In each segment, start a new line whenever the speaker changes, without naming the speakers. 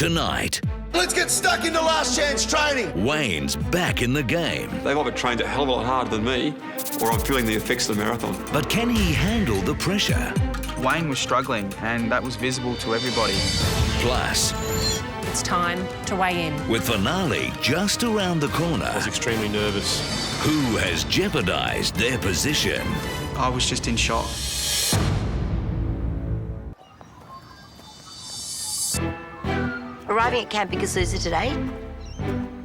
Tonight,
let's get stuck into last chance training.
Wayne's back in the game.
They've either trained a hell of a lot harder than me, or I'm feeling the effects of the marathon.
But can he handle the pressure?
Wayne was struggling, and that was visible to everybody.
Plus,
it's time to weigh in.
with finale just around the corner,
I was extremely nervous.
who has jeopardised their position?
I was just in shock.
Arriving at Camp Biggest Loser today,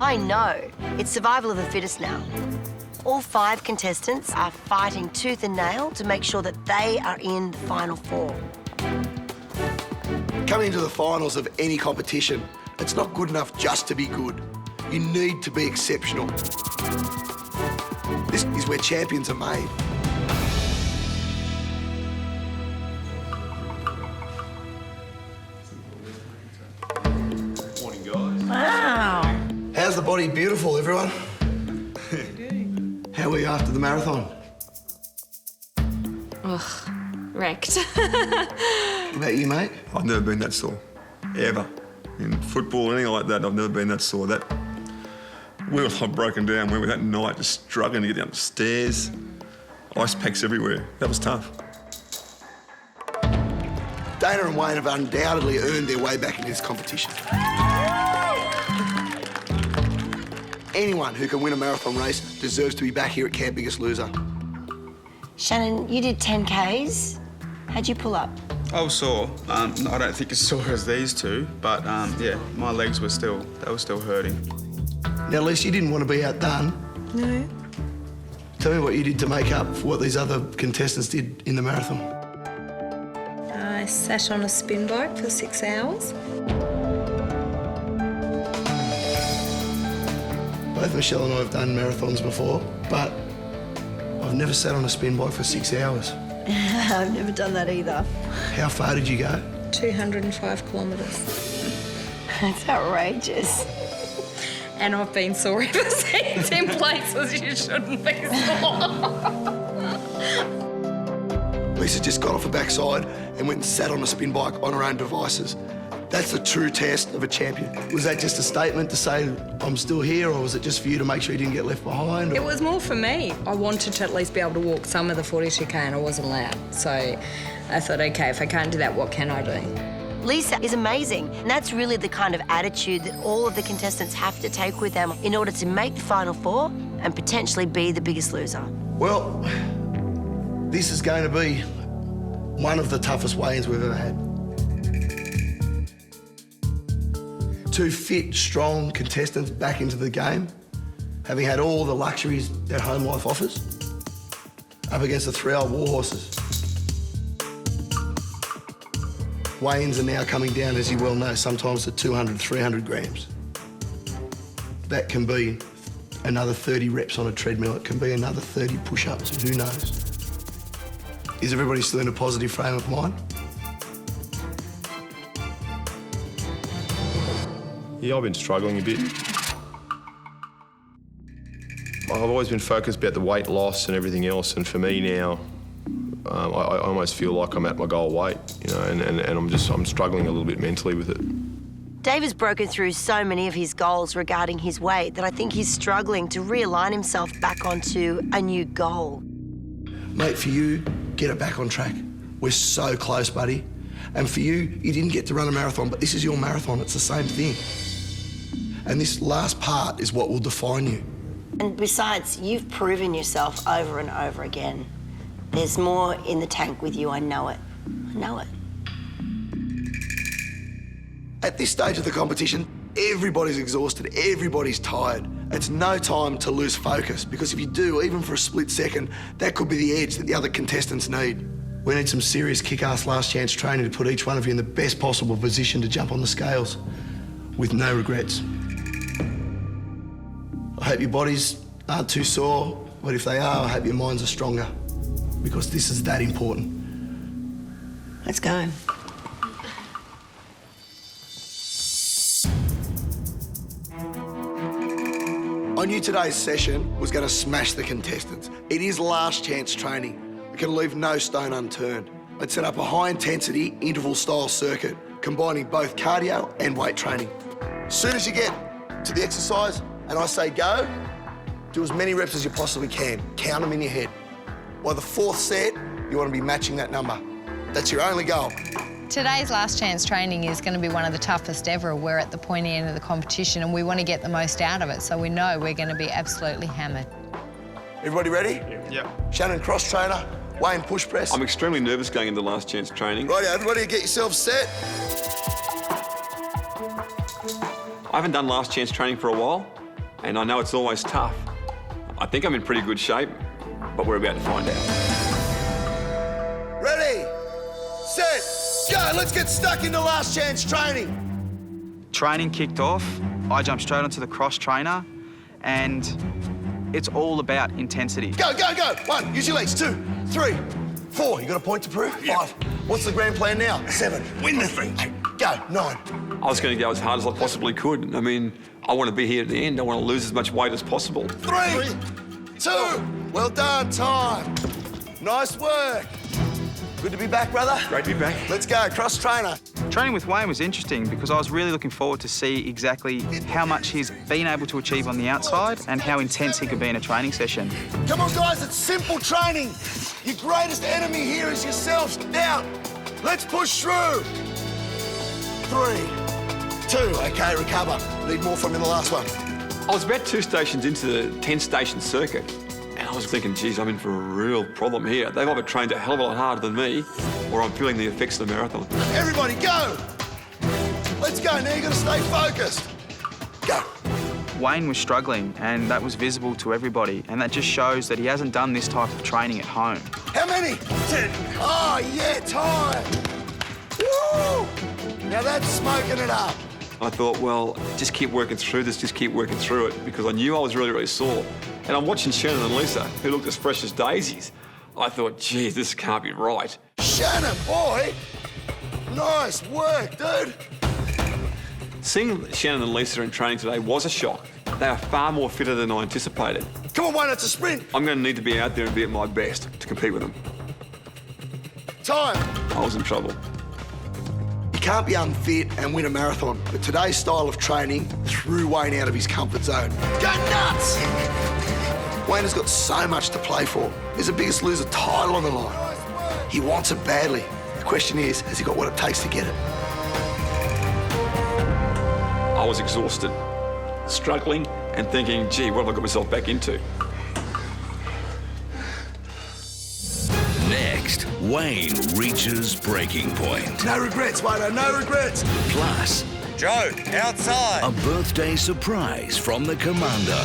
I know it's survival of the fittest now. All 5 contestants are fighting tooth and nail to make sure that they are in the final 4.
Coming into the finals of any competition, it's not good enough just to be good. You need to be exceptional. This is where champions are made.
Morning, guys.
Wow.
How's the body? Beautiful, everyone. How were you after the marathon?
Ugh, wrecked.
What about you, mate?
I've never been that sore, ever. In football or anything like that, I've never been that sore. We were like broken down. We were that night just struggling to get down the stairs. Ice packs everywhere. That was tough.
Dana and Wayne have undoubtedly earned their way back into this competition. Anyone who can win a marathon race deserves to be back here at Camp Biggest Loser.
Shannon, you did 10 Ks. How'd you pull up?
I was sore. I don't think as sore as these two, but yeah, my legs were still hurting.
Now, Lisa, you didn't want to be outdone.
No.
Tell me what you did to make up for what these other contestants did in the marathon.
I sat on a spin bike for 6 hours.
Both Michelle and I have done marathons before, but I've never sat on a spin bike for 6 hours.
I've never done that either.
How far did you go?
205 kilometres.
That's outrageous.
And I've been sore ever since in places you shouldn't be sore.
Lisa just got off her backside and went and sat on a spin bike on her own devices. That's the true test of a champion. Was that just a statement to say, I'm still here, or was it just for you to make sure you didn't get left behind?
It was more for me. I wanted to at least be able to walk some of the 42K and I wasn't allowed. So I thought, OK, if I can't do that, what can I do?
Lisa is amazing, and that's really the kind of attitude that all of the contestants have to take with them in order to make the final 4 and potentially be the biggest loser.
Well, this is going to be one of the toughest weigh-ins we've ever had. 2 fit, strong contestants back into the game, having had all the luxuries that home life offers, up against the 3 old war horses. Weigh-ins are now coming down, as you well know, sometimes to 200, 300 grams. That can be another 30 reps on a treadmill. It can be another 30 push-ups, who knows? Is everybody still in a positive frame of mind?
Yeah, I've been struggling a bit. I've always been focused about the weight loss and everything else, and for me now, I almost feel like I'm at my goal weight, you know, and I'm struggling a little bit mentally with it.
Dave has broken through so many of his goals regarding his weight that I think he's struggling to realign himself back onto a new goal.
Mate, for you, get it back on track. We're so close, buddy. And for you, you didn't get to run a marathon, but this is your marathon. It's the same thing. And this last part is what will define you.
And besides, you've proven yourself over and over again. There's more in the tank with you, I know it. I know it.
At this stage of the competition, everybody's exhausted, everybody's tired. It's no time to lose focus, because if you do, even for a split second, that could be the edge that the other contestants need. We need some serious kick-ass last chance training to put each one of you in the best possible position to jump on the scales with no regrets. I hope your bodies aren't too sore, but if they are, I hope your minds are stronger, because this is that important.
Let's go.
I knew today's session was going to smash the contestants. It is last chance training. We can leave no stone unturned. I'd set up a high-intensity, interval-style circuit combining both cardio and weight training. As soon as you get to the exercise and I say go, do as many reps as you possibly can. Count them in your head. By the 4th set, you want to be matching that number. That's your only goal.
Today's last chance training is going to be one of the toughest ever. We're at the pointy end of the competition and we want to get the most out of it, so we know we're going to be absolutely hammered.
Everybody ready?
Yeah.
Shannan cross trainer, Wayne push press.
I'm extremely nervous going into last chance training.
Righty, everybody get yourself set.
I haven't done last chance training for a while, and I know it's always tough. I think I'm in pretty good shape, but we're about to find out.
Ready, set, go. Let's get stuck into last chance training.
Training kicked off. I jumped straight onto the cross trainer, and it's all about intensity.
Go, go, go. 1, use your legs. 2, 3, 4. You got a point to prove? 5. What's the grand plan now? 7.
Win the thing.
8. Go. 9.
I was going to go as hard as I possibly could. I mean, I want to be here at the end. I want to lose as much weight as possible.
3, 2. Well done, time. Nice work. Good to be back, brother.
Great to be back.
Let's go, cross trainer.
Training with Wayne was interesting because I was really looking forward to see exactly how much he's been able to achieve on the outside and how intense he could be in a training session.
Come on, guys, it's simple training. Your greatest enemy here is yourself. Now, let's push through. 3, 2, okay, recover. Need more from in the last one.
I was about 2 stations into the 10-station circuit, and I was thinking, geez, I'm in for a real problem here. They've either trained a hell of a lot harder than me, or I'm feeling the effects of the marathon.
Everybody, go. Let's go. Now you got to stay focused. Go.
Wayne was struggling, and that was visible to everybody, and that just shows that he hasn't done this type of training at home.
How many? 10. Oh, yeah, time. Woo! Now that's smoking it up.
I thought, well, just keep working through this, just keep working through it, because I knew I was really, really sore. And I'm watching Shannan and Lisa, who looked as fresh as daisies. I thought, geez, this can't be right.
Shannan, boy. Nice work, dude.
Seeing Shannan and Lisa in training today was a shock. They are far more fitter than I anticipated.
Come on, Wayne, it's a sprint.
I'm going to need to be out there and be at my best to compete with them.
Time.
I was in trouble.
You can't be unfit and win a marathon, but today's style of training threw Wayne out of his comfort zone. Go nuts! Wayne has got so much to play for. He's the biggest loser title on the line. He wants it badly. The question is, has he got what it takes to get it?
I was exhausted, struggling and thinking, gee, what have I got myself back into?
Next, Wayne reaches breaking point.
No regrets, Wayne, no regrets.
Plus,
Joe, outside.
a birthday surprise from the commander.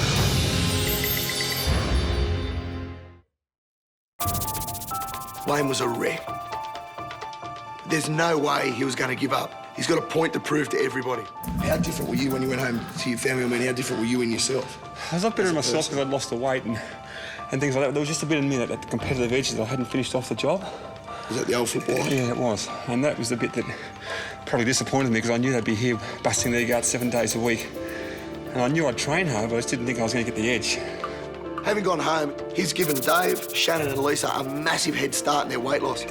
Wayne was a wreck. There's no way he was going to give up. He's got a point to prove to everybody. How different were you when you went home to your family? I mean, how different were you in yourself?
I was not better in myself because I'd lost the weight and things like that. There was just a bit in me that the competitive edge that I hadn't finished off the job.
Was that the old footballer?
Yeah, it was. And that was the bit that probably disappointed me because I knew they'd be here busting their guts 7 days a week. And I knew I'd train hard, but I just didn't think I was going to get the edge.
Having gone home, he's given Dave, Shannan and Lisa a massive head start in their weight loss.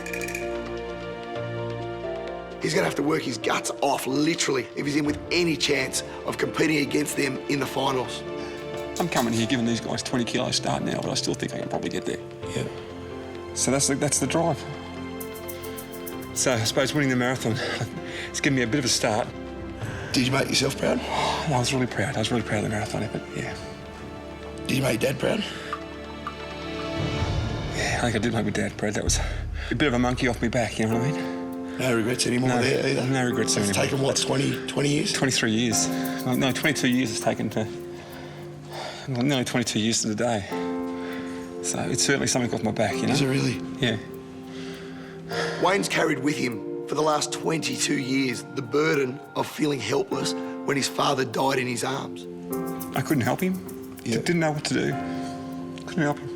He's going to have to work his guts off, literally, if he's in with any chance of competing against them in the finals.
I'm coming here giving these guys 20 kilos start now, but I still think I can probably get there.
Yeah.
So that's the drive. So I suppose winning the marathon, it's given me a bit of a start.
Did you make yourself proud?
I was really proud. I was really proud of the marathon effort, yeah.
Did you make Dad proud?
Yeah, I think I did make my dad proud. That was a bit of a monkey off my back, you know what I mean?
No regrets anymore there either?
No regrets anymore.
It's taken, what, 20 years?
23 years. No, 22 years it's taken to... Well, nearly 22 years to the day. So it's certainly something off my back, you know?
Is it really?
Yeah.
Wayne's carried with him for the last 22 years the burden of feeling helpless when his father died in his arms.
I couldn't help him.
Yeah.
Didn't know what to do. Couldn't help him.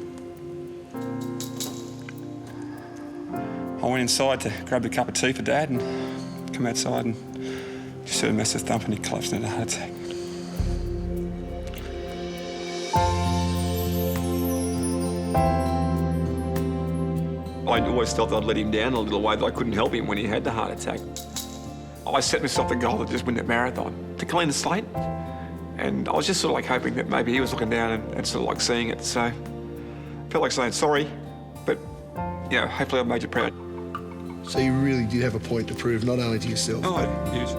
I went inside to grab the cup of tea for Dad and come outside and just heard a massive thump and he collapsed into a heart attack.
I always felt that I'd let him down a little way, that I couldn't help him when he had the heart attack.
I set myself the goal to just win that marathon, to clean the slate. And I was just sort of like hoping that maybe he was looking down and sort of like seeing it. So I felt like saying sorry, but, you know, hopefully I made you proud.
So you really did have a point to prove, not only to yourself.
Oh, huge.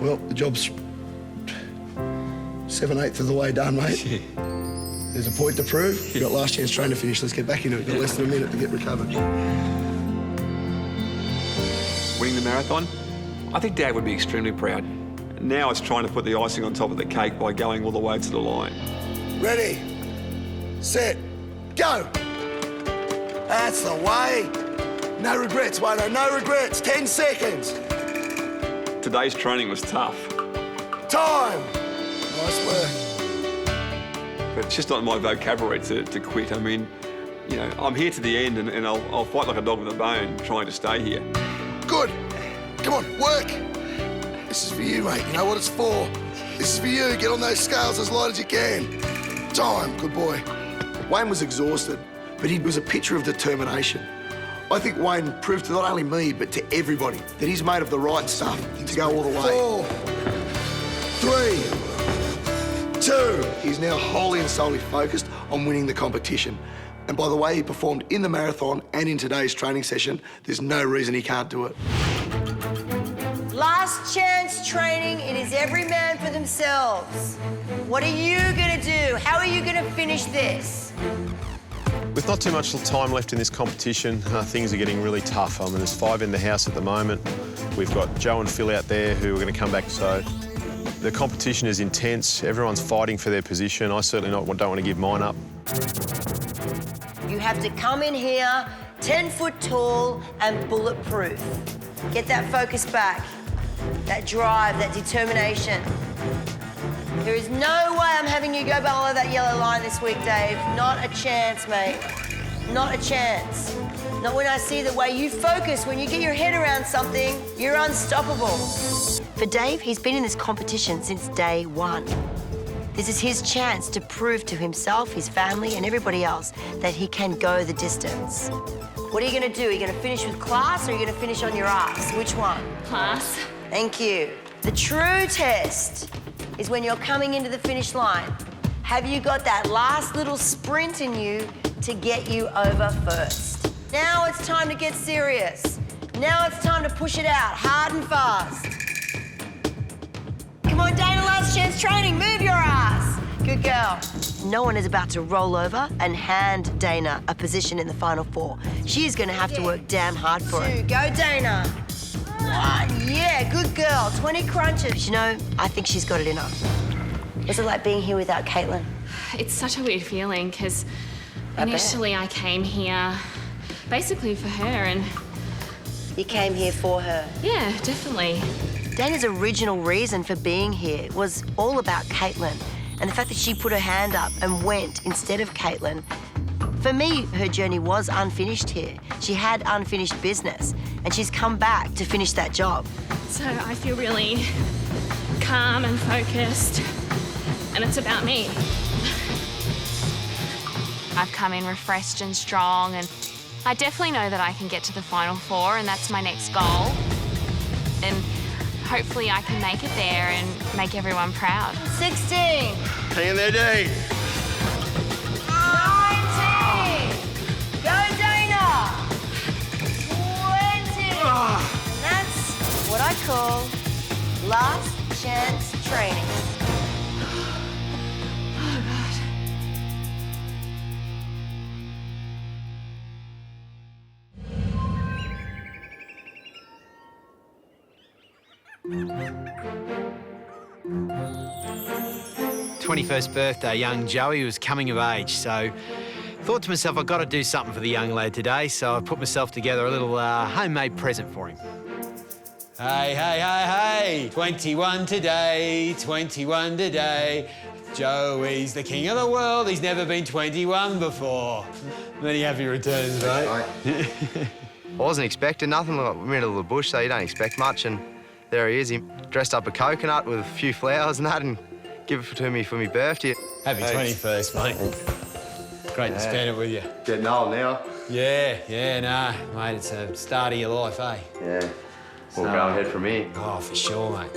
Well, the job's 7/8 of the way done, mate.
Yeah.
There's a point to prove. You've got last chance train to finish. Let's get back into it. Got less than a minute to get recovered.
Winning the marathon, I think Dad would be extremely proud. Now it's trying to put the icing on top of the cake by going all the way to the line.
Ready, set, go. That's the way. No regrets, Wayno, no regrets. 10 seconds.
Today's training was tough.
Time. Nice work.
But it's just not in my vocabulary to quit. I mean, you know, I'm here to the end and I'll fight like a dog with a bone trying to stay here.
Good. Come on, work. This is for you, mate. You know what it's for. This is for you. Get on those scales as light as you can. Time. Good boy. Wayne was exhausted, but he was a picture of determination. I think Wayne proved to not only me, but to everybody that he's made of the right stuff to go all the way. 4, 3, 2. He's now wholly and solely focused on winning the competition. And by the way he performed in the marathon and in today's training session, there's no reason he can't do it.
Last chance training, it is every man for themselves. What are you gonna do? How are you gonna finish this?
With not too much time left in this competition, things are getting really tough. I mean, there's 5 in the house at the moment. We've got Joe and Phil out there who are going to come back. So the competition is intense. Everyone's fighting for their position. I certainly don't want to give mine up.
You have to come in here 10 foot tall and bulletproof. Get that focus back, that drive, that determination. There is no way I'm having you go below that yellow line this week, Dave. Not a chance, mate. Not a chance. Not when I see the way you focus. When you get your head around something, you're unstoppable. For Dave, he's been in this competition since day one. This is his chance to prove to himself, his family, and everybody else that he can go the distance. What are you gonna do? Are you gonna finish with class or are you gonna finish on your ass? Which one?
Class.
Thank you. The true test is when you're coming into the finish line. Have you got that last little sprint in you to get you over first? Now it's time to get serious. Now it's time to push it out hard and fast. Come on, Dana, last chance training. Move your ass. Good girl. No one is about to roll over and hand Dana a position in the final 4. She is going to have to work damn hard for it. Go, Dana. 1, yeah, good girl. 20 crunches. You know, I think she's got it in her. What's it like being here without Caitlin?
It's such a weird feeling because initially I came here basically for her and...
You came here for her?
Yeah, definitely.
Dana's original reason for being here was all about Caitlin and the fact that she put her hand up and went instead of Caitlin. For me, her journey was unfinished here. She had unfinished business and she's come back to finish that job.
So I feel really calm and focused and it's about me. I've come in refreshed and strong and I definitely know that I can get to the final 4 and that's my next goal. And hopefully I can make it there and make everyone proud. 16.
Hang in there, Dave.
19. Go, Dana. 20. That's what I call last chance training.
Oh, God.
21st birthday, young Joey was coming of age, so thought to myself, I've got to do something for the young lad today, so I put myself together a little homemade present for him. Hey, hey, hey, hey, 21 today, 21 today. Joey's the king of the world, he's never been 21 before. Many happy returns, mate.
I wasn't expecting nothing, like middle of the bush, so you don't expect much, and there he is, he dressed up a coconut with a few flowers and that, and give it to me for my birthday.
Happy 21st, mate. Great to spend it with you.
Getting old now.
Yeah, nah, mate, it's a start of your life, eh?
Yeah. We'll go ahead from here.
Oh, for sure, mate.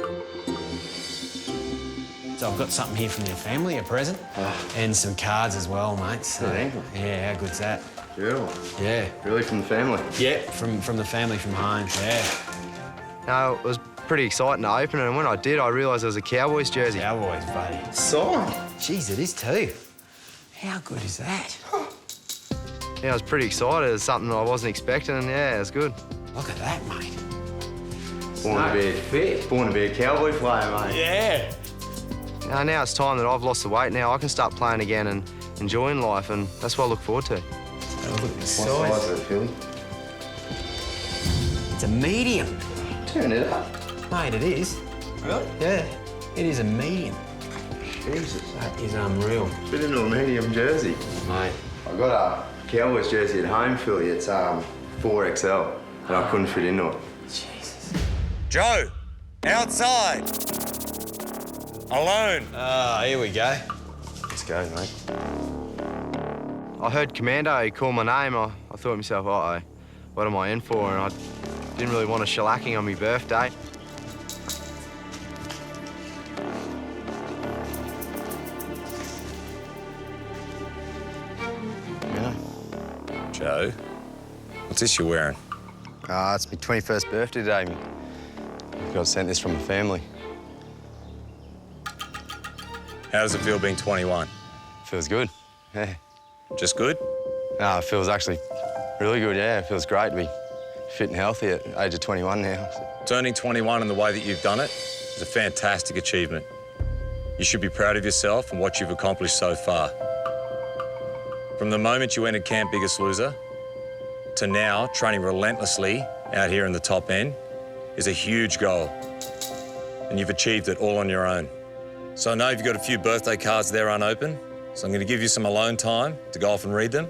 So I've got something here from your family, a present, and some cards as well, mate. So, yeah, how good's that?
Beautiful.
Yeah.
Really, from the family?
Yeah, from the family from home, yeah.
No, it was pretty exciting to open it, and when I did, I realised it was a Cowboys jersey.
Cowboys, buddy.
Signed?
Jeez, it is too. How good is that?
Yeah, I was pretty excited. It's something I wasn't expecting, and yeah, it was good.
Look at that, mate.
Born to be a fit. Born to be a Cowboy player, mate.
Yeah.
Now it's time that I've lost the weight. Now I can start playing again and enjoying life, and that's what I look forward to.
Look at this
What size is it, Philly?
It's a medium.
Turn it up.
Mate, it is.
Really?
Yeah, it is a medium.
Jesus.
That is unreal.
Fit into a medium jersey.
Mate.
I got a Cowboys jersey at home, Philly. It's 4XL, and I couldn't fit into it.
Jesus.
Joe, outside. Alone.
Here we go.
Let's go, mate. I heard Commando call my name. I thought to myself, uh-oh, what am I in for? And I didn't really want a shellacking on my birthday. Yeah.
Joe, what's this you're wearing?
It's my 21st birthday today. I got sent this from the family.
How does it feel being 21?
Feels good, yeah.
Just good?
No, it feels actually really good, yeah. It feels great to be fit and healthy at the age of 21 now.
Turning 21 in the way that you've done it is a fantastic achievement. You should be proud of yourself and what you've accomplished so far. From the moment you entered Camp Biggest Loser to now training relentlessly out here in the top end is a huge goal. And you've achieved it all on your own. So I know you've got a few birthday cards there unopened, so I'm going to give you some alone time to go off and read them.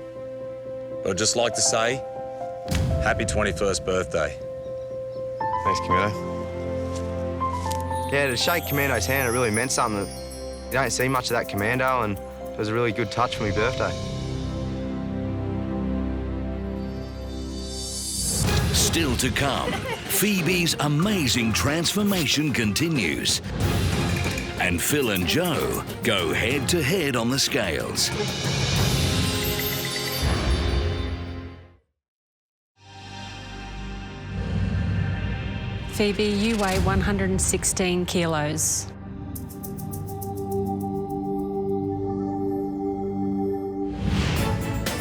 But I'd just like to say, happy 21st birthday.
Thanks, Commando. Yeah, to shake Commando's hand, it really meant something. You don't see much of that Commando, and it was a really good touch for my birthday.
Still to come, Phoebe's amazing transformation continues. And Phil and Joe go head-to-head on the scales.
Phoebe, you weigh 116 kilos.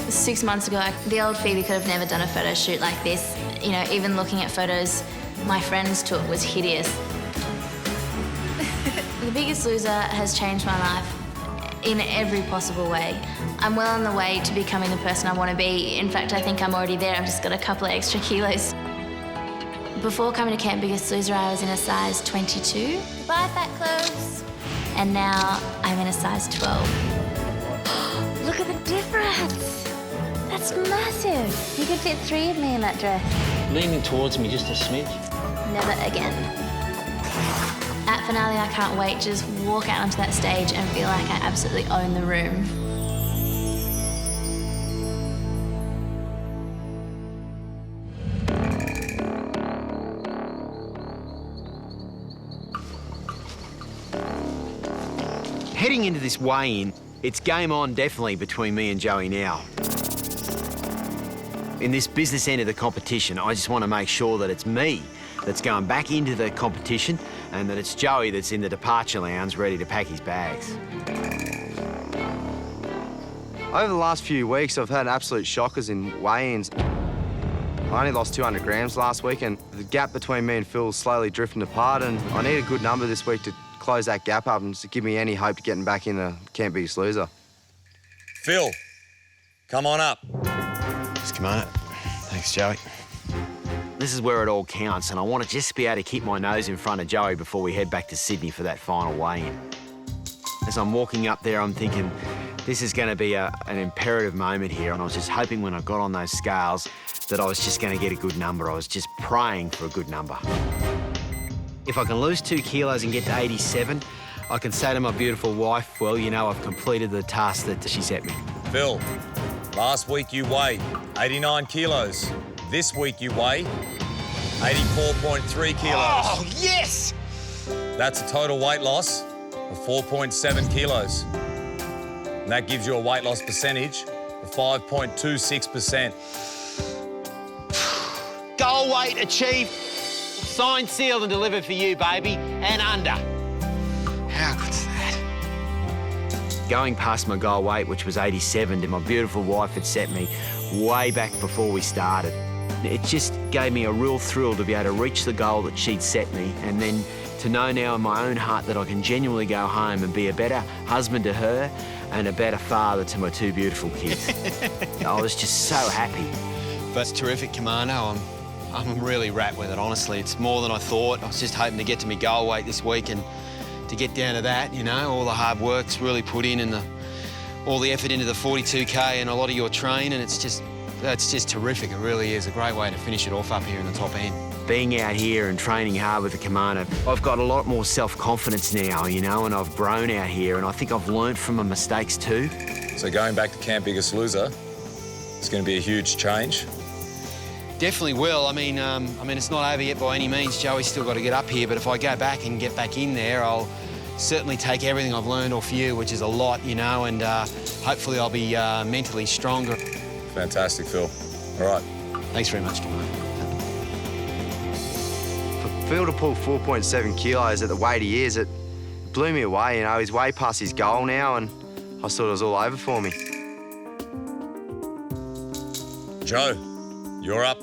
Six months ago, the old Phoebe could have never done a photo shoot like this. You know, even looking at photos my friends took was hideous. The Biggest Loser has changed my life in every possible way. I'm well on the way to becoming the person I want to be. In fact, I think I'm already there. I've just got a couple of extra kilos. Before coming to Camp Biggest Loser, I was in a size 22. Goodbye, fat clothes. And now I'm in a size 12. Look at the difference. That's massive. You could fit 3 of me in that dress.
Leaning towards me just a smidge.
Never again. At finale, I can't wait to just walk out onto that stage and feel like I absolutely own the room.
Heading into this weigh-in, it's game on definitely between me and Joey now. In this business end of the competition, I just want to make sure that it's me that's going back into the competition and that it's Joey that's in the departure lounge ready to pack his bags.
Over the last few weeks, I've had absolute shockers in weigh-ins. I only lost 200 grams last week, and the gap between me and Phil's slowly drifting apart, and I need a good number this week to close that gap up and to give me any hope to getting back into Camp Biggest Loser.
Phil, come on up.
Just come on up. Thanks, Joey. This is where it all counts, and I want to just be able to keep my nose in front of Joey before we head back to Sydney for that final weigh-in. As I'm walking up there, I'm thinking, this is going to be an imperative moment here, and I was just hoping when I got on those scales that I was just going to get a good number. I was just praying for a good number. If I can lose 2 kilos and get to 87, I can say to my beautiful wife, well, you know, I've completed the task that she set me.
Phil, Last week you weighed 89 kilos. This week you weigh 84.3 kilos.
Oh, yes!
That's a total weight loss of 4.7 kilos. And that gives you a weight loss percentage of 5.26%.
Goal weight achieved. Signed, sealed and delivered for you, baby. And under. How good's that? Going past my goal weight, which was 87, that my beautiful wife had set me way back before we started. It just gave me a real thrill to be able to reach the goal that she'd set me, and then to know now in my own heart that I can genuinely go home and be a better husband to her and a better father to my two beautiful kids. I was just so happy.
That's terrific, Commando. I'm really wrapped with it, honestly. It's more than I thought. I was just hoping to get to my goal weight this week and to get down to that, you know, all the hard work's really put in and all the effort into the 42K and a lot of your train, and it's just terrific. It really is a great way to finish it off up here in the top end.
Being out here and training hard with the Commando, I've got a lot more self-confidence now, you know, and I've grown out here, and I think I've learnt from my mistakes too.
So going back to Camp Biggest Loser, it's going to be a huge change.
Definitely will. I mean, it's not over yet by any means. Joey's still got to get up here, but if I go back and get back in there, I'll certainly take everything I've learned off you, which is a lot, you know, and hopefully I'll be mentally stronger.
Fantastic, Phil. All right.
Thanks very much, Commando.
For Phil to pull 4.7 kilos at the weight he is, it blew me away, you know. He's way past his goal now, and I thought it was all over for me.
Joe, you're up.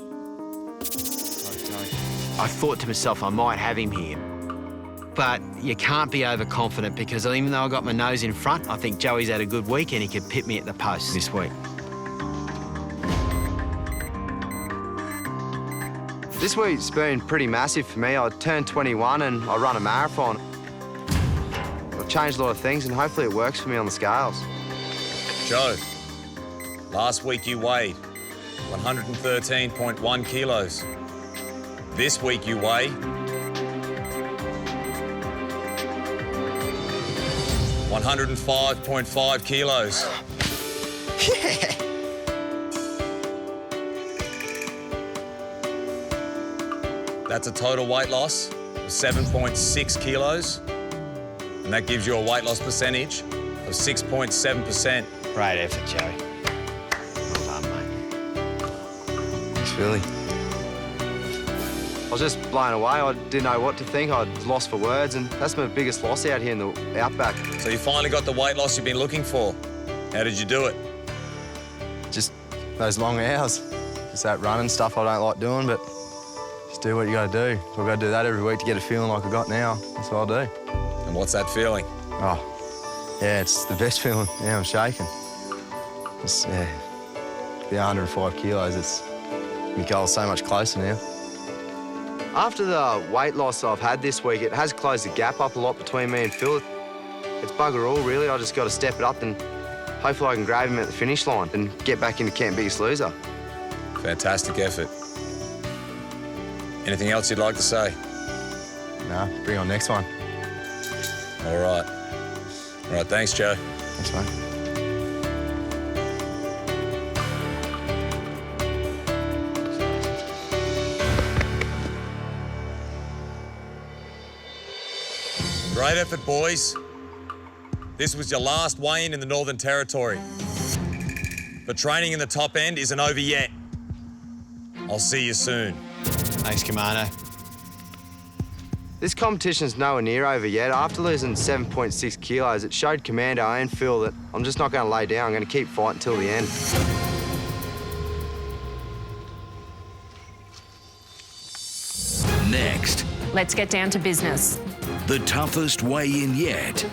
I thought to myself I might have him here. But you can't be overconfident because even though I got my nose in front, I think Joey's had a good week and he could pit me at the post this week.
This week's been pretty massive for me. I turned 21 and I run a marathon. I've changed a lot of things and hopefully it works for me on the scales.
Joe, last week you weighed 113.1 kilos. This week you weigh 105.5 kilos.
Yeah.
That's a total weight loss of 7.6 kilos, and that gives you a weight loss percentage of 6.7%.
Great effort, Joey. Well done, mate.
Thanks, Philly. I was just blown away. I didn't know what to think. I'd lost for words, and that's my biggest loss out here in the outback.
So you finally got the weight loss you've been looking for. How did you do it?
Just those long hours. Just that running stuff I don't like doing, but just do what you got to do. I've got to do that every week to get a feeling like I got now. That's what I'll do.
And what's that feeling?
Oh, yeah, it's the best feeling. Yeah, I'm shaking. It's, yeah, to be 105 kilos, my goal's so much closer now. After the weight loss I've had this week, it has closed the gap up a lot between me and Phil. It's bugger all, really. I just got to step it up and hopefully I can grab him at the finish line and get back into Camp Biggest Loser.
Fantastic effort. Anything else you'd like to say?
No, bring on next one.
All right. All right, thanks, Joe.
Thanks, mate.
Great effort, boys. This was your last weigh-in in the Northern Territory. But training in the top end isn't over yet. I'll see you soon.
Thanks, Commando.
This competition's nowhere near over yet. After losing 7.6 kilos, it showed Commando and Phil that I'm just not going to lay down. I'm going to keep fighting till the end.
Next,
Let's get down to business.
the toughest weigh-in yet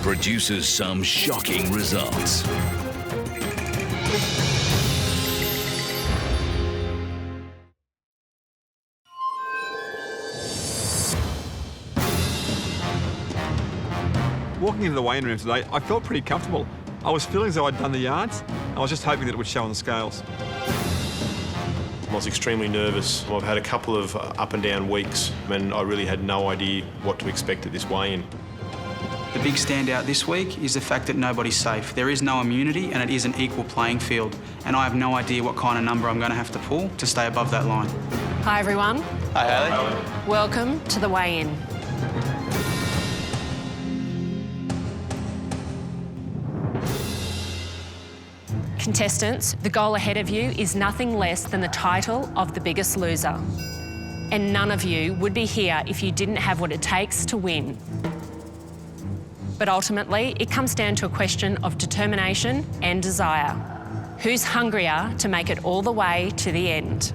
produces some shocking results.
Walking into the weighing room today, I felt pretty comfortable. I was feeling as though I'd done the yards. I was just hoping that it would show on the scales.
I was extremely nervous. I've had a couple of up and down weeks and I really had no idea what to expect at this weigh-in.
The big standout this week is the fact that nobody's safe. There is no immunity and it is an equal playing field. And I have no idea what kind of number I'm going to have to pull to stay above that line.
Hi, everyone.
Hi, Haley.
Welcome to the weigh-in. Contestants, the goal ahead of you is nothing less than the title of the biggest loser. And none of you would be here if you didn't have what it takes to win. But ultimately, it comes down to a question of determination and desire. Who's hungrier to make it all the way to the end?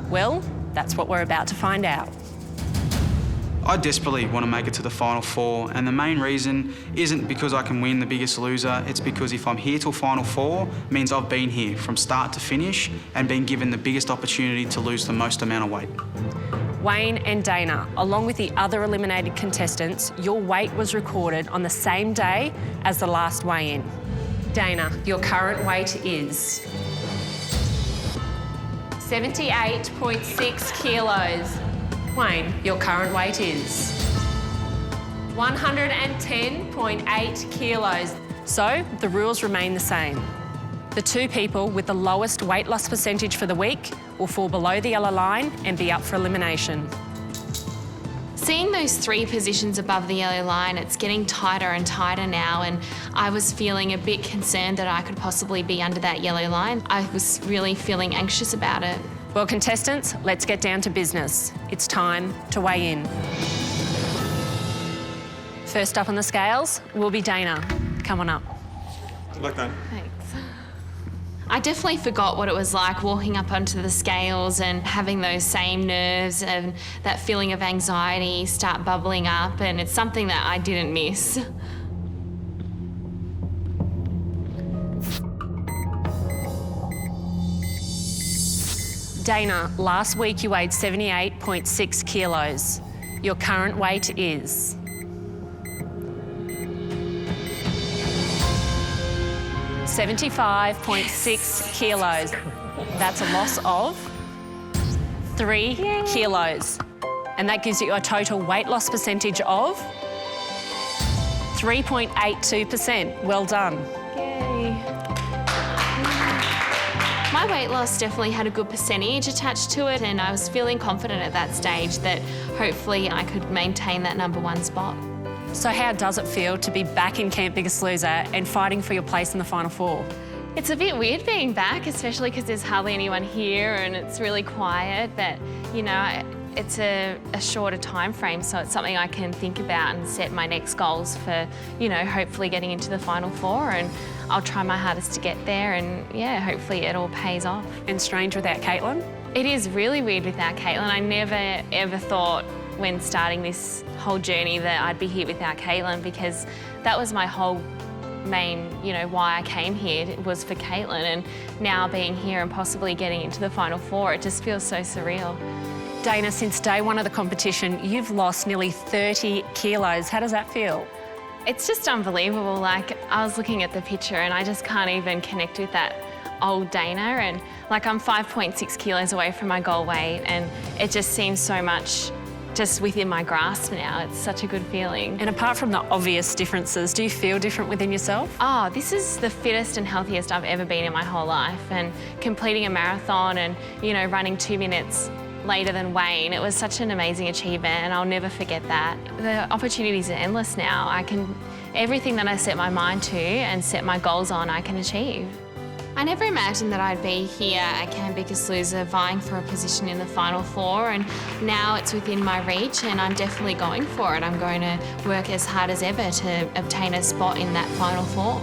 Well, that's what we're about to find out.
I desperately want to make it to the Final Four, and the main reason isn't because I can win the biggest loser, it's because if I'm here till Final Four, it means I've been here from start to finish and been given the biggest opportunity to lose the most amount of weight.
Wayne and Dana, along with the other eliminated contestants, your weight was recorded on the same day as the last weigh-in. Dana, your current weight is 78.6 kilos. Wayne, your current weight is 110.8 kilos. So the rules remain the same. The two people with the lowest weight loss percentage for the week will fall below the yellow line and be up for elimination.
Seeing those 3 positions above the yellow line, it's getting tighter and tighter now, and I was feeling a bit concerned that I could possibly be under that yellow line. I was really feeling anxious about it.
Well, contestants, let's get down to business. It's time to weigh in. First up on the scales will be Dana. Come on up.
Good luck, Dana.
Thanks. I definitely forgot what it was like walking up onto the scales and having those same nerves and that feeling of anxiety start bubbling up, and it's something that I didn't miss.
Dana, last week you weighed 78.6 kilos. Your current weight is 75.6 kilos. That's a loss of 3 kilos. And that gives you a total weight loss percentage of 3.82%. Well done.
Yay. My weight loss definitely had a good percentage attached to it, and I was feeling confident at that stage that hopefully I could maintain that #1 spot.
So how does it feel to be back in Camp Biggest Loser and fighting for your place in the Final Four?
It's a bit weird being back, especially because there's hardly anyone here and it's really quiet, but you know, it's a shorter time frame, so it's something I can think about and set my next goals for, you know, hopefully getting into the Final Four, and I'll try my hardest to get there, and yeah, hopefully it all pays off.
And strange without Caitlin?
It is really weird without Caitlin. I never ever thought when starting this whole journey that I'd be here without Caitlin, because that was my whole main, you know, why I came here, was for Caitlin, and now being here and possibly getting into the Final Four, it just feels so surreal.
Dana, since day 1 of the competition, you've lost nearly 30 kilos. How does that feel?
It's just unbelievable. Like, I was looking at the picture and I just can't even connect with that old Dana, and like I'm 5.6 kilos away from my goal weight, and it just seems so much just within my grasp now. It's such a good feeling.
And apart from the obvious differences, do you feel different within yourself?
Oh, this is the fittest and healthiest I've ever been in my whole life, and completing a marathon and, you know, running 2 minutes later than Wayne, it was such an amazing achievement, and I'll never forget that. The opportunities are endless now. Everything that I set my mind to and set my goals on, I can achieve. I never imagined that I'd be here at Camp Biggest Loser vying for a position in the Final Four, and now it's within my reach and I'm definitely going for it. I'm going to work as hard as ever to obtain a spot in that Final Four.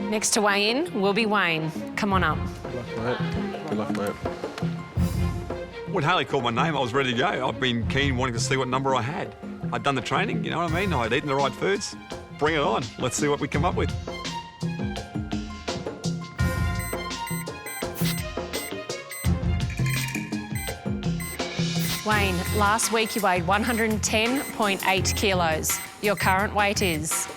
Next to weigh in will be Wayne. Come on up.
Good luck, mate. Good luck, mate.
When Haley called my name, I was ready to go. I've been keen, wanting to see what number I had. I'd done the training, you know what I mean? I'd eaten the right foods. Bring it on. Let's see what we come up with.
Wayne, last week you weighed 110.8 kilos. Your current weight is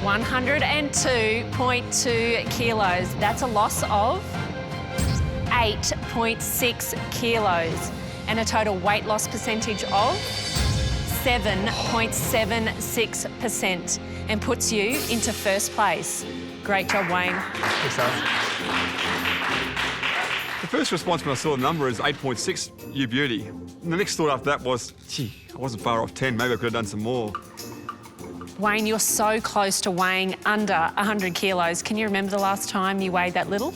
102.2 kilos. That's a loss of 8.6 kilos and a total weight loss percentage of 7.76% and puts you into first place. Great job, Wayne.
Thanks, Al. The first response when I saw the number is 8.6, you beauty. And the next thought after that was, gee, I wasn't far off 10, maybe I could have done some more.
Wayne, you're so close to weighing under 100 kilos. Can you remember the last time you weighed that little?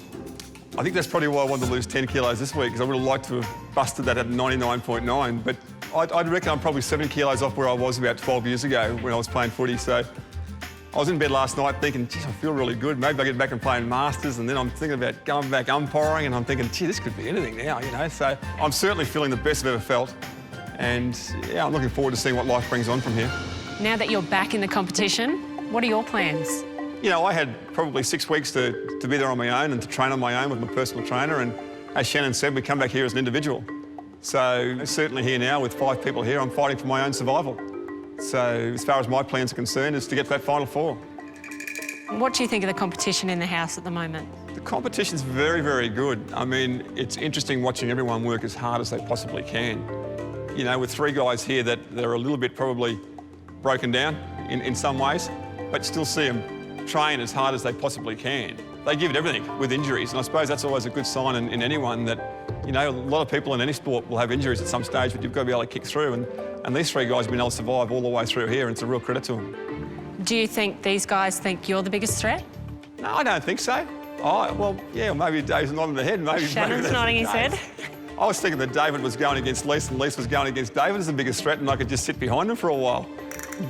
I think that's probably why I wanted to lose 10 kilos this week, because I would have liked to have busted that at 99.9, but I'd reckon I'm probably 70 kilos off where I was about 12 years ago when I was playing footy, so I was in bed last night thinking, geez, I feel really good. Maybe I get back and playing Masters, and then I'm thinking about going back umpiring, and I'm thinking, gee, this could be anything now, you know? So I'm certainly feeling the best I've ever felt, and yeah, I'm looking forward to seeing what life brings on from here.
Now that you're back in the competition, what are your plans?
You know, I had probably 6 weeks to be there on my own and to train on my own with my personal trainer, and as Shannan said, we come back here as an individual. So certainly here now with 5 people here, I'm fighting for my own survival. So as far as my plans are concerned, is to get to that Final Four.
What do you think of the competition in the house at the moment?
The competition's very, very good. I mean, it's interesting watching everyone work as hard as they possibly can. You know, with 3 guys here that are a little bit probably broken down in some ways, but still see them train as hard as they possibly can. They give it everything with injuries, and I suppose that's always a good sign in anyone that, you know, a lot of people in any sport will have injuries at some stage, but you've got to be able to kick through, and these 3 guys have been able to survive all the way through here, and it's a real credit to them.
Do you think these guys think you're the biggest threat?
No, I don't think so. Oh, well, yeah, maybe Dave's nodding the head.
Shannon's nodding his head.
I was thinking that David was going against Lise and Lise was going against David as the biggest threat, and I could just sit behind him for a while.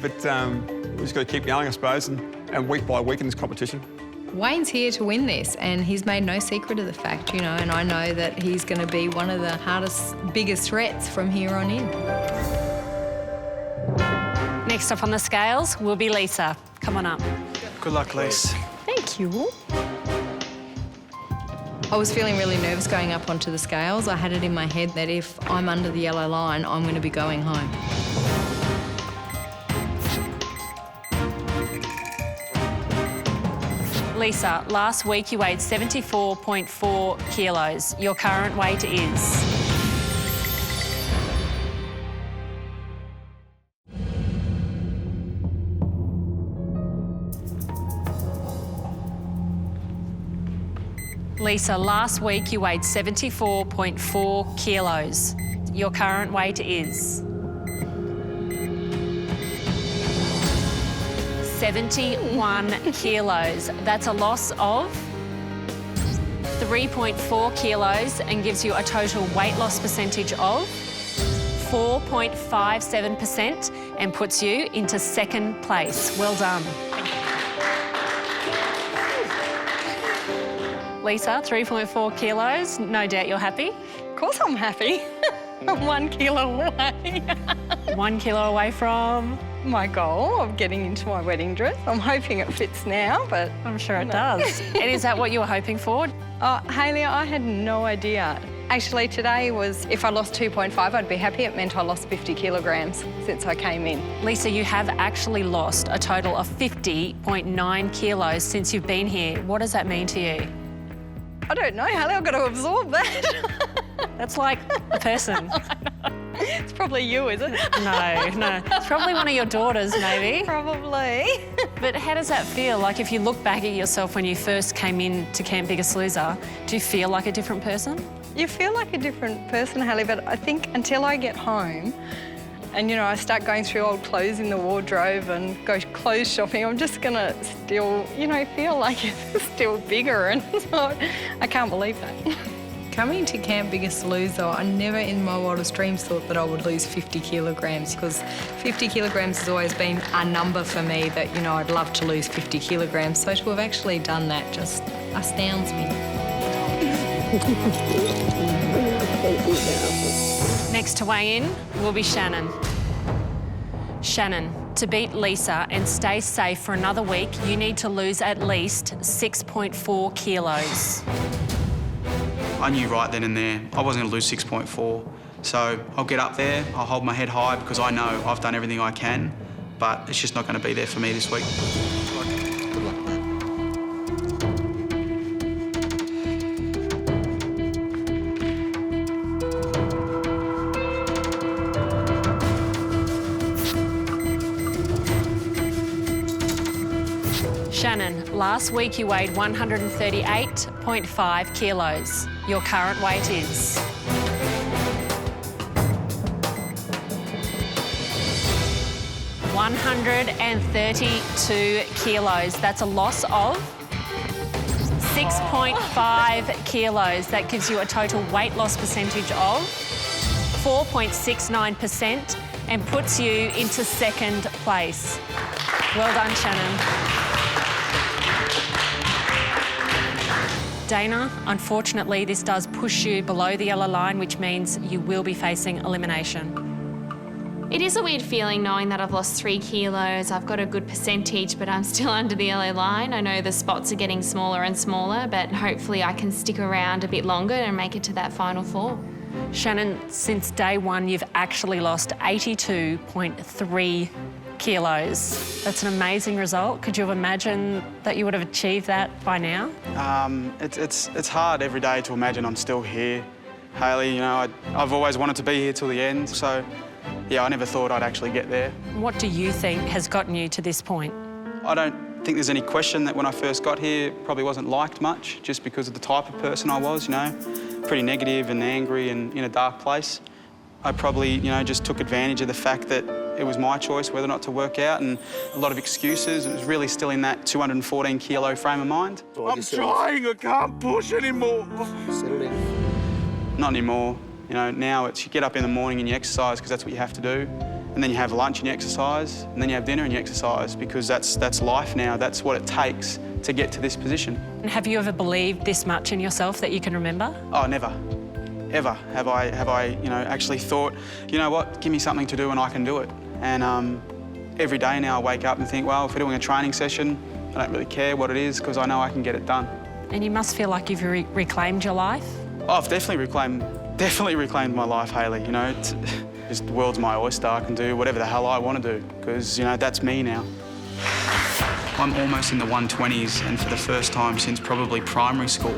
But we've just got to keep going, I suppose, and week by week in this competition.
Wayne's here to win this, and he's made no secret of the fact, you know, and I know that he's going to be one of the hardest, biggest threats from here on in.
Next up on the scales will be Lisa. Come on up.
Good luck, Lise.
Thank you. I was feeling really nervous going up onto the scales. I had it in my head that if I'm under the yellow line, I'm going to be going home.
Lisa, last week you weighed 74.4 kilos. Your current weight is? Lisa, last week you weighed 74.4 kilos. Your current weight is? 71 kilos. That's a loss of 3.4 kilos and gives you a total weight loss percentage of 4.57% and puts you into second place. Well done. Lisa, 3.4 kilos. No doubt you're happy.
Of course I'm happy. I'm 1 kilo away.
1 kilo away from?
My goal of getting into my wedding dress. I'm hoping it fits now, but
I'm sure it does. And is that what you were hoping for?
Hayley, I had no idea. Actually, today was, if I lost 2.5, I'd be happy. It meant I lost 50 kilograms since I came in.
Lisa, you have actually lost a total of 50.9 kilos since you've been here. What does that mean to you?
I don't know, Hayley. I've got to absorb that.
That's like a person.
It's probably you, is it?
No. It's probably one of your daughters, maybe.
Probably.
But how does that feel? Like, if you look back at yourself when you first came in to Camp Biggest Loser, do you feel like a different person?
You feel like a different person, Hayley, but I think until I get home and, you know, I start going through old clothes in the wardrobe and go clothes shopping, I'm just going to still, you know, feel like it's still bigger, and so I can't believe that. Coming to Camp Biggest Loser, I never in my wildest dreams thought that I would lose 50 kilograms, because 50 kilograms has always been a number for me that, you know, I'd love to lose 50 kilograms. So to have actually done that just astounds me.
Next to weigh in will be Shannan. Shannan, to beat Lisa and stay safe for another week, you need to lose at least 6.4 kilos.
I knew right then and there I wasn't going to lose 6.4. So I'll get up there, I'll hold my head high because I know I've done everything I can, but it's just not going to be there for me this week.
Good luck, mate.
Shannan, last week you weighed 138.5 kilos. Your current weight is... ...132 kilos. That's a loss of 6.5 kilos. That gives you a total weight loss percentage of 4.69% and puts you into second place. Well done, Shannan. Dana, unfortunately, this does push you below the yellow line, which means you will be facing elimination.
It is a weird feeling knowing that I've lost 3 kilos. I've got a good percentage, but I'm still under the yellow line. I know the spots are getting smaller and smaller, but hopefully I can stick around a bit longer and make it to that final 4.
Shannan, since day one, you've actually lost 82.3 kilos. That's an amazing result. Could you have imagined that you would have achieved that by now?
It's hard every day to imagine I'm still here. Hayley, you know, I've always wanted to be here till the end, so yeah, I never thought I'd actually get there.
What do you think has gotten you to this point?
I don't think there's any question that when I first got here, probably wasn't liked much, just because of the type of person I was, you know, pretty negative and angry and in a dark place. I probably, you know, just took advantage of the fact that it was my choice whether or not to work out, and a lot of excuses. It was really still in that 214 kilo frame of mind.
I'm trying, I can't push anymore.
Settle in. Not anymore. You know, now it's you get up in the morning and you exercise because that's what you have to do, and then you have lunch and you exercise, and then you have dinner and you exercise because that's life now. That's what it takes to get to this position.
And have you ever believed this much in yourself that you can remember?
Oh, never. Ever have I, you know, actually thought, you know what, give me something to do and I can do it. And every day now I wake up and think, well, if we're doing a training session, I don't really care what it is because I know I can get it done.
And you must feel like you've reclaimed your life?
Oh, I've definitely reclaimed my life, Hayley. You know, just the world's my oyster. I can do whatever the hell I want to do because, you know, that's me now. I'm almost in the 120s and for the first time since probably primary school.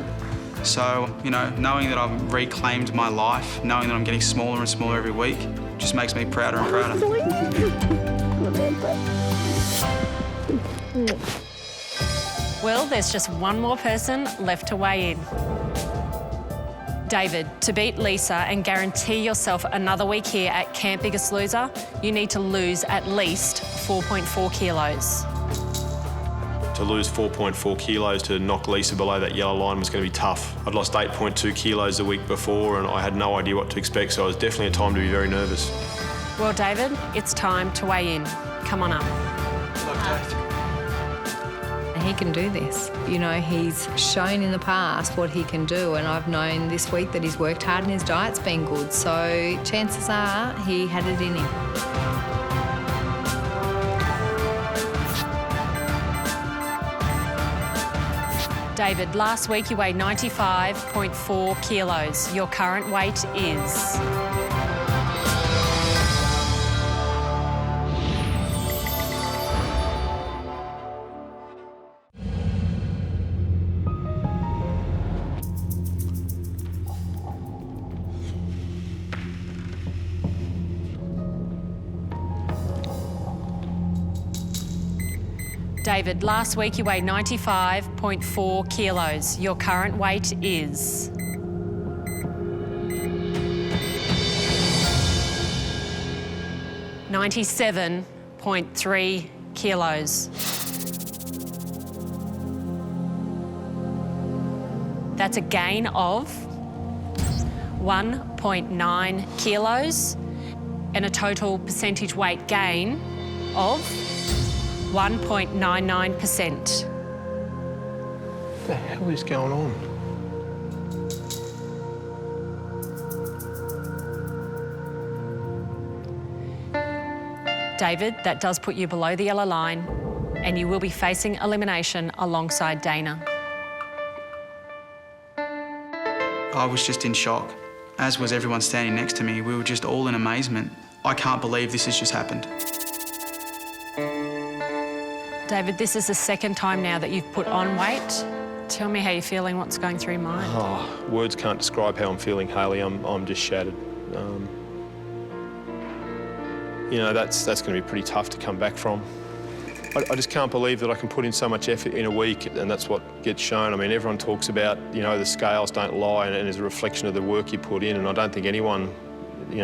So, you know, knowing that I've reclaimed my life, knowing that I'm getting smaller and smaller every week, just makes me prouder and prouder.
Well, there's just one more person left to weigh in. David, to beat Lisa and guarantee yourself another week here at Camp Biggest Loser, you need to lose at least 4.4 kilos.
To lose 4.4 kilos to knock Lisa below that yellow line was going to be tough. I'd lost 8.2 kilos the week before and I had no idea what to expect, so it was definitely a time to be very nervous.
Well, David, it's time to weigh in. Come on up.
He can do this. You know, he's shown in the past what he can do, and I've known this week that he's worked hard and his diet's been good, so chances are he had it in him.
David, last week you weighed 95.4 kilos. Your current weight is... David, last week you weighed 95.4 kilos. Your current weight is... ...97.3 kilos. That's a gain of 1.9 kilos and a total percentage weight gain of 1.99%.
What the hell is going on?
David, that does put you below the yellow line and you will be facing elimination alongside Dana.
I was just in shock, as was everyone standing next to me. We were just all in amazement. I can't believe this has just happened.
David, this is the second time now that you've put on weight. Tell me how you're feeling, what's going through your mind?
Oh, words can't describe how I'm feeling, Hayley. I'm just shattered. You know, that's going to be pretty tough to come back from. I just can't believe that I can put in so much effort in a week, and that's what gets shown. I mean, everyone talks about, the scales don't lie and it's a reflection of the work you put in, and I don't think anyone,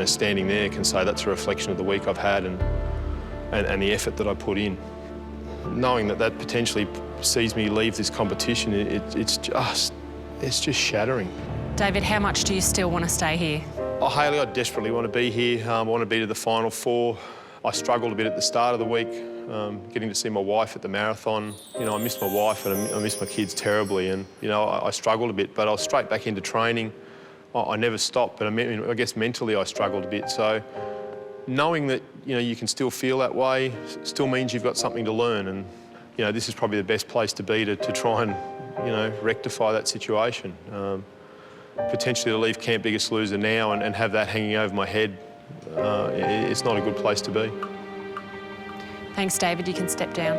standing there can say that's a reflection of the week I've had and the effort that I put in. Knowing that potentially sees me leave this competition, it's just shattering.
David, how much do you still want to stay here?
Oh, Hayley, I desperately want to be here. I want to be to the Final Four. I struggled a bit at the start of the week, getting to see my wife at the marathon. I missed my wife and I missed my kids terribly, and, I struggled a bit, but I was straight back into training. I never stopped, but I guess mentally I struggled a bit. So knowing that, you can still feel that way still means you've got something to learn, and, this is probably the best place to be to try and, rectify that situation. Potentially to leave Camp Biggest Loser now and have that hanging over my head, it's not a good place to be.
Thanks, David. You can step down.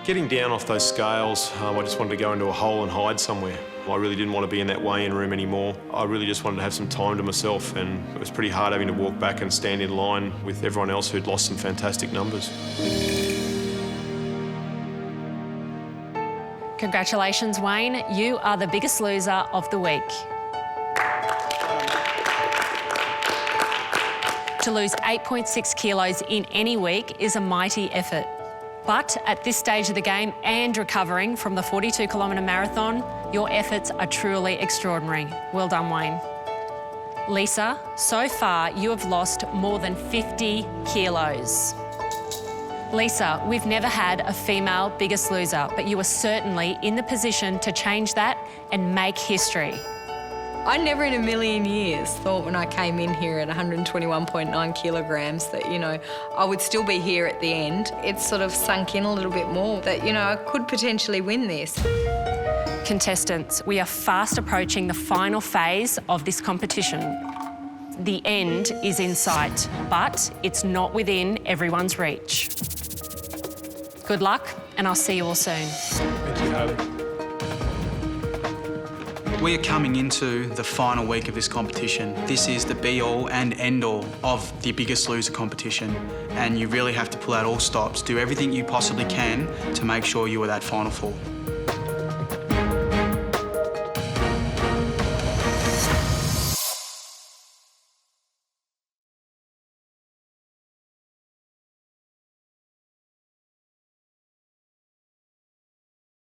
Getting down off those scales, I just wanted to go into a hole and hide somewhere. I really didn't want to be in that weigh-in room anymore. I really just wanted to have some time to myself, and it was pretty hard having to walk back and stand in line with everyone else who'd lost some fantastic numbers.
Congratulations, Wayne. You are the biggest loser of the week. To lose 8.6 kilos in any week is a mighty effort. But at this stage of the game and recovering from the 42-kilometre marathon, your efforts are truly extraordinary. Well done, Wayne. Lisa, so far you have lost more than 50 kilos. Lisa, we've never had a female biggest loser, but you are certainly in the position to change that and make history.
I never in a million years thought when I came in here at 121.9 kilograms that, I would still be here at the end. It's sort of sunk in a little bit more that, I could potentially win this.
Contestants, we are fast approaching the final phase of this competition. The end is in sight, but it's not within everyone's reach. Good luck, and I'll see you all soon.
Thank you, Hayley.
We are coming into the final week of this competition. This is the be-all and end-all of the Biggest Loser competition, and you really have to pull out all stops, do everything you possibly can to make sure you are that Final Four.